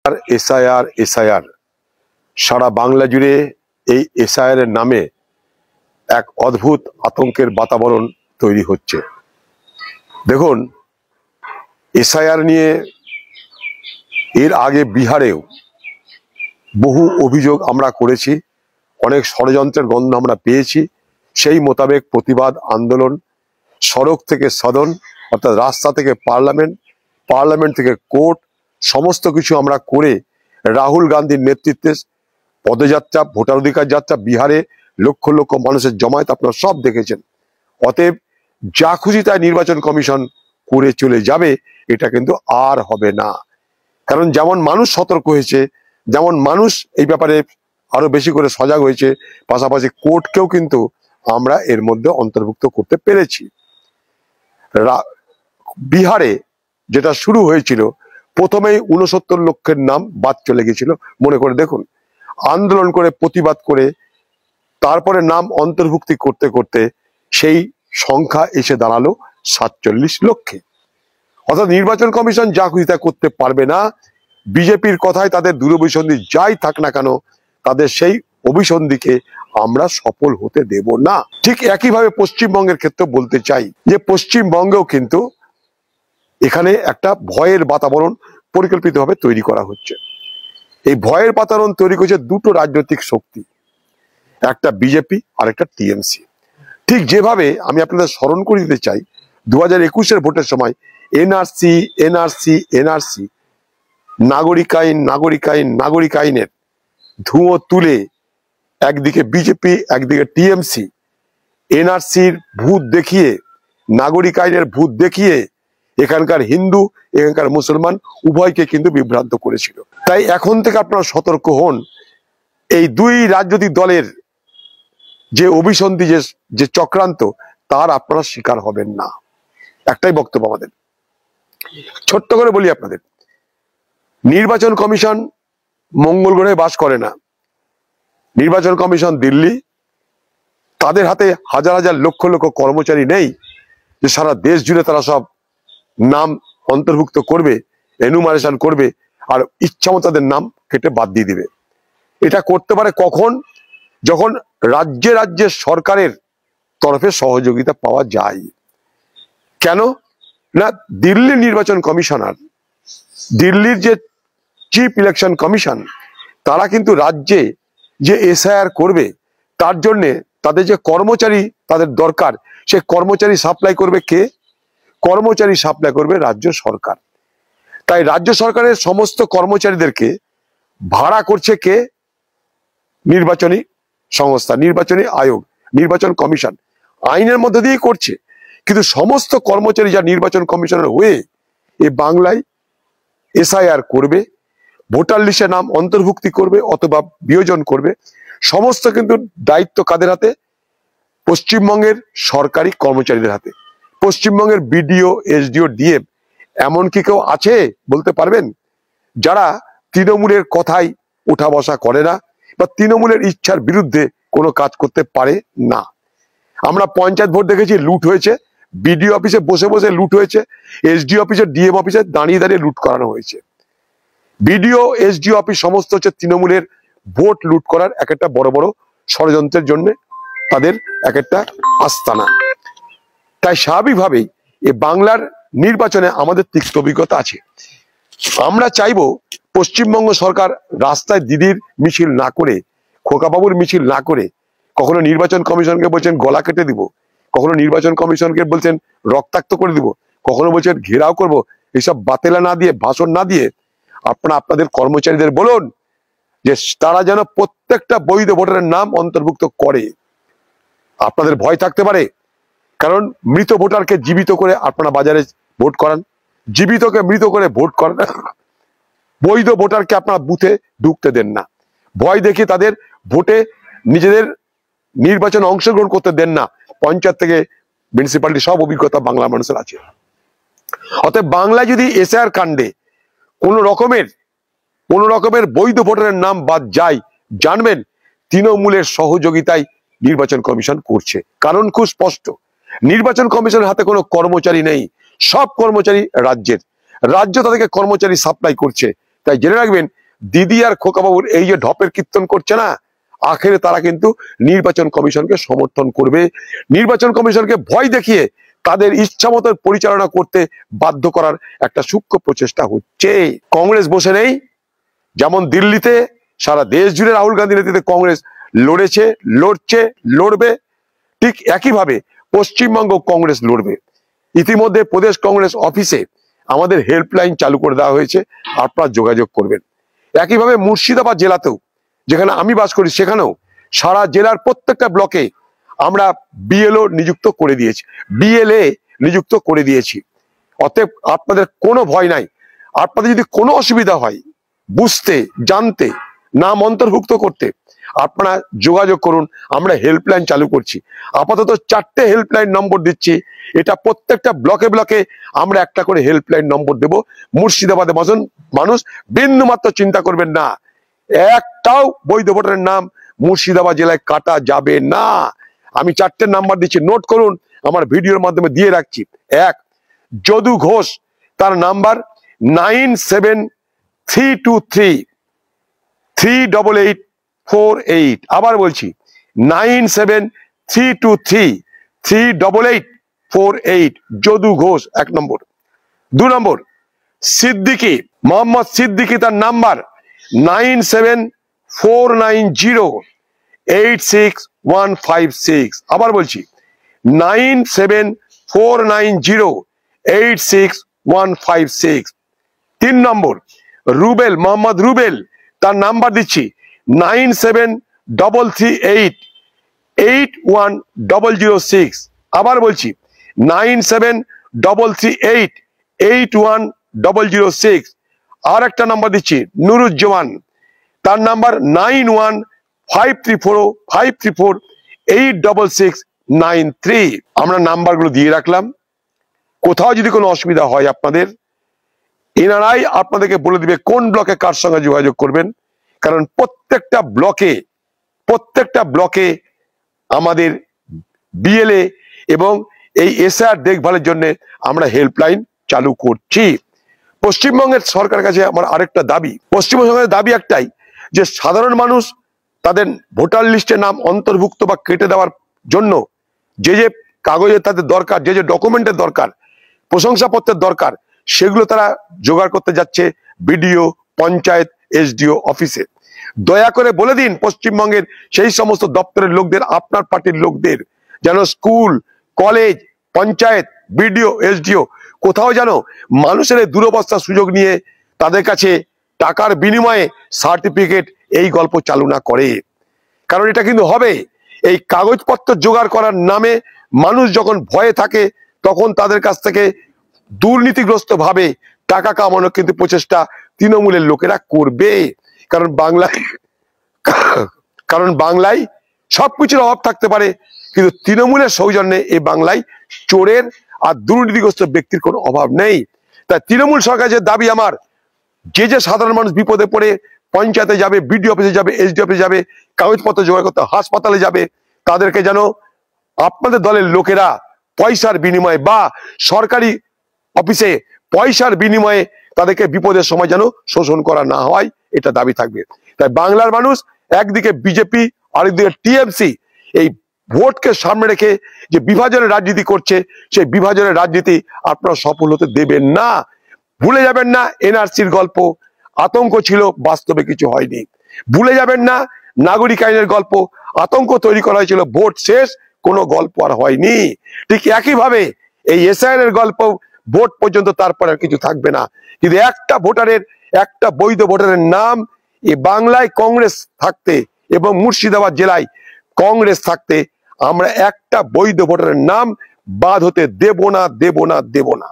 আর SIR সারা বাংলা জুড়ে এই SIR এর নামে এক অদ্ভুত আতঙ্কের বাতাবরণ তৈরি হচ্ছে। দেখুন, এসআইআর নিয়ে এর আগে বিহারেও বহু অভিযোগ আমরা করেছি, অনেক ষড়যন্ত্রের গন্ধ আমরা পেয়েছি। সেই মোতাবেক প্রতিবাদ আন্দোলন সড়ক থেকে সদন, অর্থাৎ রাস্তা থেকে পার্লামেন্ট, পার্লামেন্ট থেকে কোর্ট, সমস্ত কিছু আমরা করে রাহুল গান্ধীর নেতৃত্বে পদযাত্রা, ভোটার অধিকার যাত্রা, বিহারে লক্ষ লক্ষ মানুষের জমায়েত আপনারা সব দেখেছেন। অতএব যা খুশি তাই নির্বাচন কমিশন করে চলে যাবে, এটা কিন্তু আর হবে না। কারণ যেমন মানুষ সতর্ক হয়েছে, যেমন মানুষ এই ব্যাপারে আরো বেশি করে সজাগ হয়েছে, পাশাপাশি কোর্টকেও কিন্তু আমরা এর মধ্যে অন্তর্ভুক্ত করতে পেরেছি। বিহারে যেটা শুরু হয়েছিল, প্রথমেই 69 লক্ষের নাম বাদ চলে গেছিল। মনে করে দেখুন, আন্দোলন করে প্রতিবাদ করে তারপরে নাম অন্তর্ভুক্তি করতে করতে সেই সংখ্যা এসে দাঁড়ালো 47 লক্ষে। অর্থাৎ নির্বাচন কমিশন যা খুশি তা করতে পারবে না। বিজেপির কথায় তাদের দূরভিসন্ধি যাই থাক না কেন, তাদের সেই অভিসন্ধিকে আমরা সফল হতে দেব না। ঠিক একইভাবে পশ্চিমবঙ্গের ক্ষেত্রে বলতে চাই যে পশ্চিমবঙ্গেও কিন্তু এখানে একটা ভয়ের বাতাবরণ পরিকল্পিতভাবে তৈরি করা হচ্ছে। এই ভয়ের বাতাবরণ তৈরি করছে দুটো রাজনৈতিক শক্তি, একটা বিজেপি আর একটা টিএমসি। ঠিক যেভাবে আমি আপনাদের স্মরণ করে দিতে চাই, 2021-এর ভোটের সময় এনআরসি নাগরিক আইনের ধুঁয়ো তুলে একদিকে বিজেপি একদিকে টিএমসি এনআরসির ভূত দেখিয়ে, নাগরিক আইনের ভূত দেখিয়ে এখানকার হিন্দু এখানকার মুসলমান উভয়কে কিন্তু বিভ্রান্ত করেছিল। তাই এখন থেকে আপনারা সতর্ক হন, এই দুই রাজনৈতিক দলের যে অভিসন্ধি, যে চক্রান্ত, তার আপনারা শিকার হবেন না। একটাই বক্তব্য আমাদের, ছোট্ট করে বলি আপনাদের, নির্বাচন কমিশন মঙ্গল গ্রহে বাস করে না। নির্বাচন কমিশন দিল্লি, তাদের হাতে হাজার হাজার লক্ষ লক্ষ কর্মচারী নেই যে সারা দেশ জুড়ে তারা সব নাম অন্তর্ভুক্ত করবে, এনুমারেশন করবে আর ইচ্ছামতো তাদের নাম কেটে বাদ দিয়ে দিবে। এটা করতে পারে কখন? যখন রাজ্যে রাজ্যে সরকারের তরফে সহযোগিতা পাওয়া যায়। কেন না, দিল্লির নির্বাচন কমিশনার, দিল্লির যে চিফ ইলেকশন কমিশন, তারা কিন্তু রাজ্যে যে এসআইআর করবে তার জন্য তাদের যে কর্মচারী তাদের দরকার, সে কর্মচারী সাপ্লাই করবে কে? কর্মচারী সাপ্লাই করবে রাজ্য সরকার। তাই রাজ্য সরকারের সমস্ত কর্মচারীদেরকে ভাড়া করছে কে? নির্বাচনী সংস্থা, নির্বাচনী আয়োগ, নির্বাচন কমিশন আইনের মধ্যে দিয়ে করছে। কিন্তু সমস্ত কর্মচারী যা নির্বাচন কমিশনের হয়ে এ বাংলায় এসআইআর করবে, ভোটার লিস্টে নাম অন্তর্ভুক্তি করবে অথবা বিয়োজন করবে, সমস্ত কিন্তু দায়িত্ব কাদের হাতে? পশ্চিমবঙ্গের সরকারি কর্মচারীদের হাতে। পশ্চিমবঙ্গের বিডিও, এসডিও, ডিএম এমনকি কেউ আছে বলতে পারবেন যারা তৃণমূলের কথাই উঠা বসা করে না বা তৃণমূলের ইচ্ছার বিরুদ্ধে কোনো কাজ করতে পারে না? আমরা পঞ্চায়েত ভোট দেখেছি, লুট হয়েছে, বিডিও অফিসে বসে বসে লুট হয়েছে, এসডিও অফিসে, ডিএম অফিসে দাঁড়িয়ে দাঁড়িয়ে লুট করানো হয়েছে। বিডিও, এসডিও অফিস সমস্ত হচ্ছে তৃণমূলের ভোট লুট করার এক একটা বড় বড় ষড়যন্ত্রের জন্য তাদের এক একটা আস্তানা। তাই স্বাভাবিকভাবেই এ বাংলার নির্বাচনে আমাদের তিক্ত অভিজ্ঞতা আছে। আমরা চাইবো পশ্চিমবঙ্গ সরকার রাস্তায় দিদির মিছিল না করে, খোকাবাবুর মিছিল না করে, কখনো নির্বাচন কমিশনকে বলছেন গলা কেটে দিব, কখনো নির্বাচন কমিশনকে বলছেন রক্তাক্ত করে দিব, কখনো বলছেন ঘেরাও করব, এইসব বাতেলা না দিয়ে, ভাষণ না দিয়ে আপনারা আপনাদের কর্মচারীদের বলুন যে তারা যেন প্রত্যেকটা বৈধ ভোটারের নাম অন্তর্ভুক্ত করে। আপনাদের ভয় থাকতে পারে, কারণ মৃত ভোটারকে জীবিত করে আপনারা বাজারে ভোট করান, জীবিতকে মৃত করে ভোট করান, বৈধ ভোটারকে আপনারা বুথে ঢুকতে দেন না, ভয় দেখিয়ে তাদের ভোটে নিজেদের নির্বাচনে অংশগ্রহণ করতে দেন না। পঞ্চায়েত থেকে মিউনিসিপ্যালিটি সব অভিজ্ঞতা বাংলা মানুষের আছে। অতএব বাংলায় যদি এসআইআর কাণ্ডে কোন রকমের বৈধ ভোটারের নাম বাদ যায়, জানবেন তৃণমূলের সহযোগিতায় নির্বাচন কমিশন করছে। কারণ খুব স্পষ্ট, নির্বাচন কমিশনের হাতে কোনো কর্মচারী নেই, সব কর্মচারী রাজ্যের, রাজ্য তাদেরকে কর্মচারী সাপ্লাই করছে। তাই জেনে রাখবেন, দিদি আর খোকাবাবুর এই যে ঢপের কীর্তন করছে না, আখেরে তারা কিন্তু নির্বাচন কমিশনকে সমর্থন করবে। নির্বাচন কমিশনকে ভয় দেখিয়ে তাদের ইচ্ছা মতো পরিচালনা করতে বাধ্য করার একটা সূক্ষ্ম প্রচেষ্টা হচ্ছে। কংগ্রেস বসে নেই, যেমন দিল্লিতে সারা দেশ জুড়ে রাহুল গান্ধী নেতৃত্বে কংগ্রেস লড়েছে, লড়ছে, লড়বে, ঠিক একইভাবে পশ্চিমবঙ্গ কংগ্রেস লড়বে। ইতিমধ্যে প্রদেশ কংগ্রেস অফিসে আমাদের হেল্পলাইন চালু করে দেওয়া হয়েছে, আপনারা যোগাযোগ করবেন। একইভাবে মুর্শিদাবাদ জেলাতেও, যেখানে আমি বাস করি, সেখানেও সারা জেলার প্রত্যেকটা ব্লকে আমরা বিএলও নিযুক্ত করে দিয়েছি, বিএলএ নিযুক্ত করে দিয়েছি। অতএব আপনাদের কোনো ভয় নাই। আপনাদের যদি কোনো অসুবিধা হয় বুঝতে, জানতে, নাম অন্তর্ভুক্ত করতে, আপনারা যোগাযোগ করুন। আমরা হেল্পলাইন চালু করছি, আপাতত 4টে হেল্পলাইন নম্বর দিচ্ছি। এটা প্রত্যেকটা ব্লকে ব্লকে আমরা একটা করে হেল্পলাইন নম্বর দেব। মুর্শিদাবাদে মানুষ বিন্দু মাত্র চিন্তা করবেন না, একটাও বৈধ ভোটারের নাম মুর্শিদাবাদ জেলায় কাটা যাবে না। আমি 4টে নাম্বার দিচ্ছি, নোট করুন, আমার ভিডিওর মাধ্যমে দিয়ে রাখছি। 1, যদু ঘোষ, তার নাম্বার 9732338848। আবার বলছি 9732338848। যদু ঘোষ 1 নম্বর। 2 নম্বর, সিদ্দিকি, মোহাম্মদ সিদ্দিকি, তার নাম্বার 9749086156। আবার বলছি 9749086156। 3 নম্বর, রুবেল, মোহাম্মদ রুবেল, তার নাম্বার দিচ্ছি 9733881006। আবার বলছি 9733881006। আর একটা নাম্বার দিচ্ছি নুরুজ্জামান, তার নাম্বার 915345348693। আমরা নাম্বারগুলো দিয়ে রাখলাম। কোথাও যদি কোনো অসুবিধা হয় আপনাদের, এনারাই আপনাদেরকে বলে দিবে কোন ব্লকে কার সঙ্গে যোগাযোগ করবেন। কারণ প্রত্যেকটা ব্লকে আমাদের বিএলএ এবং এই এসআর দেখভালের জন্য আমরা হেল্পলাইন চালু করছি। পশ্চিমবঙ্গের সরকারের কাছে আমার আরেকটা দাবি, পশ্চিমবঙ্গ সরকারের দাবি একটাই, যে সাধারণ মানুষ তাদের ভোটার লিস্টে নাম অন্তর্ভুক্ত বা কেটে দেওয়ার জন্য যে যে কাগজের তাদের দরকার, যে যে ডকুমেন্টের দরকার, প্রশংসাপত্রের দরকার, সেগুলো তারা জোগাড় করতে যাচ্ছে বিডিও, পঞ্চায়েত, এসডিও অফিসে। দয়া করে বলে দিন পশ্চিমবঙ্গের সেই সমস্ত দপ্তরের লোকদের, আপনার পার্টির লোকদের, যেন school, college, panchayat, BDO, SDO কোথাও যেন মানুষের এই দুরবস্থার সুযোগ নিয়ে তাদের কাছে টাকার বিনিময়ে সার্টিফিকেট এই গল্প চালু না করে। কারণ এটা কিন্তু হবে, এই কাগজপত্র জোগাড় করার নামে মানুষ যখন ভয়ে থাকে, তখন তাদের কাছ থেকে দুর্নীতিগ্রস্ত ভাবে টাকা কামানোর কিন্তু প্রচেষ্টা তৃণমূলের লোকেরা করবে। কারণ বাংলায় সবকিছুর অভাব থাকতে পারে, কিন্তু তৃণমূলের সৌজন্যে এই বাংলায় চোরের আর দুর্নীতিগ্রস্ত ব্যক্তির কোনো অভাব নেই। তাই তৃণমূল সরকারের দাবি আমার, যে যে সাধারণ মানুষ বিপদে পড়ে পঞ্চায়েতে যাবে, বিডিও অফিসে যাবে, এসডি অফিসে যাবে, কাগজপত্র জোগাড় করতে হাসপাতালে যাবে, তাদেরকে যেন আপনাদের দলের লোকেরা পয়সার বিনিময়ে বা সরকারি অফিসে পয়সার বিনিময়ে তাদেরকে বিপদের সময় যেন শোষণ করা না হয়, এটা দাবি থাকবে। তাই বাংলার মানুষ একদিকে বিজেপি, আরেকদিকে টিএমসি, এই ভোটকে সামনে রেখে যে বিভাজনের রাজনীতি করছে, সেই বিভাজনের রাজনীতি আপনারা সফল হতে দেবেন না। ভুলে যাবেন না এনআরসির গল্প, আতঙ্ক ছিল, বাস্তবে কিছু হয়নি। ভুলে যাবেন না নাগরিক আইনের গল্প, আতঙ্ক তৈরি করা হয়েছিল, ভোট শেষ, কোনো গল্প আর হয়নি। ঠিক একইভাবে এই এসআইআর এর গল্প, ভোট পর্যন্ত তারপর আর কিছু থাকবে না। কিন্তু একটা বৈধ ভোটারের নাম এই বাংলায় কংগ্রেস থাকতে এবং মুর্শিদাবাদ জেলায় কংগ্রেস থাকতে আমরা একটা বৈধ ভোটারের নাম বাদ হতে দেব না।